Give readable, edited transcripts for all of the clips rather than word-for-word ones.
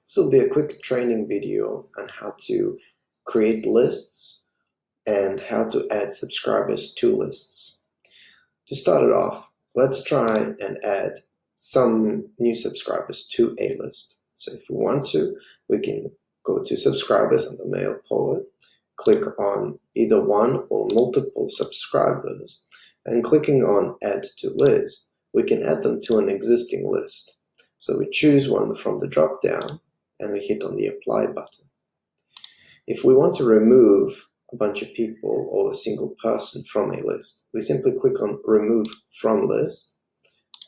This will be a quick training video on how to create lists and how to add subscribers to lists. To start it off, let's try and add some new subscribers to a list. So if we want to, we can go to subscribers on the MailPoet, click on either one or multiple subscribers, and clicking on Add to List, we can add them to an existing list. So we choose one from the drop-down and we hit on the Apply button. If we want to remove a bunch of people or a single person from a list, we simply click on Remove From List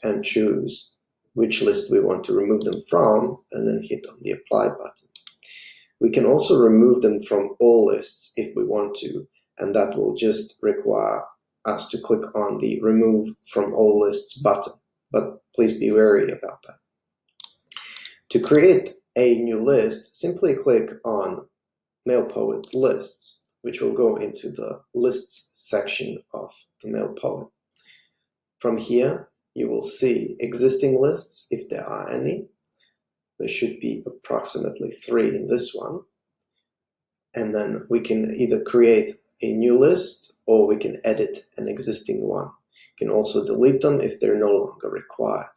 and choose which list we want to remove them from, and then hit on the Apply button. We can also remove them from all lists if we want to, and that will just require us to click on the Remove From All Lists button, but please be wary about that. To create a new list, simply click on MailPoet Lists, which will go into the Lists section of the MailPoet. From here, you will see existing lists, if there are any. There should be approximately 3 in this one. And then we can either create a new list or we can edit an existing one. You can also delete them if they're no longer required.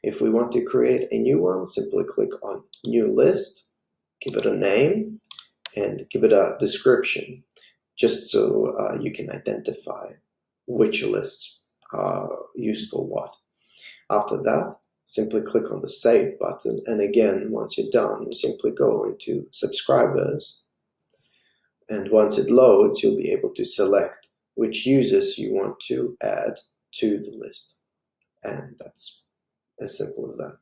If we want to create a new one, simply click on New List, give it a name, and give it a description, just so you can identify which lists are used for what. After that, simply click on the Save button, and again, once you're done, you simply go into Subscribers, and once it loads, you'll be able to select which users you want to add to the list, and that's as simple as that.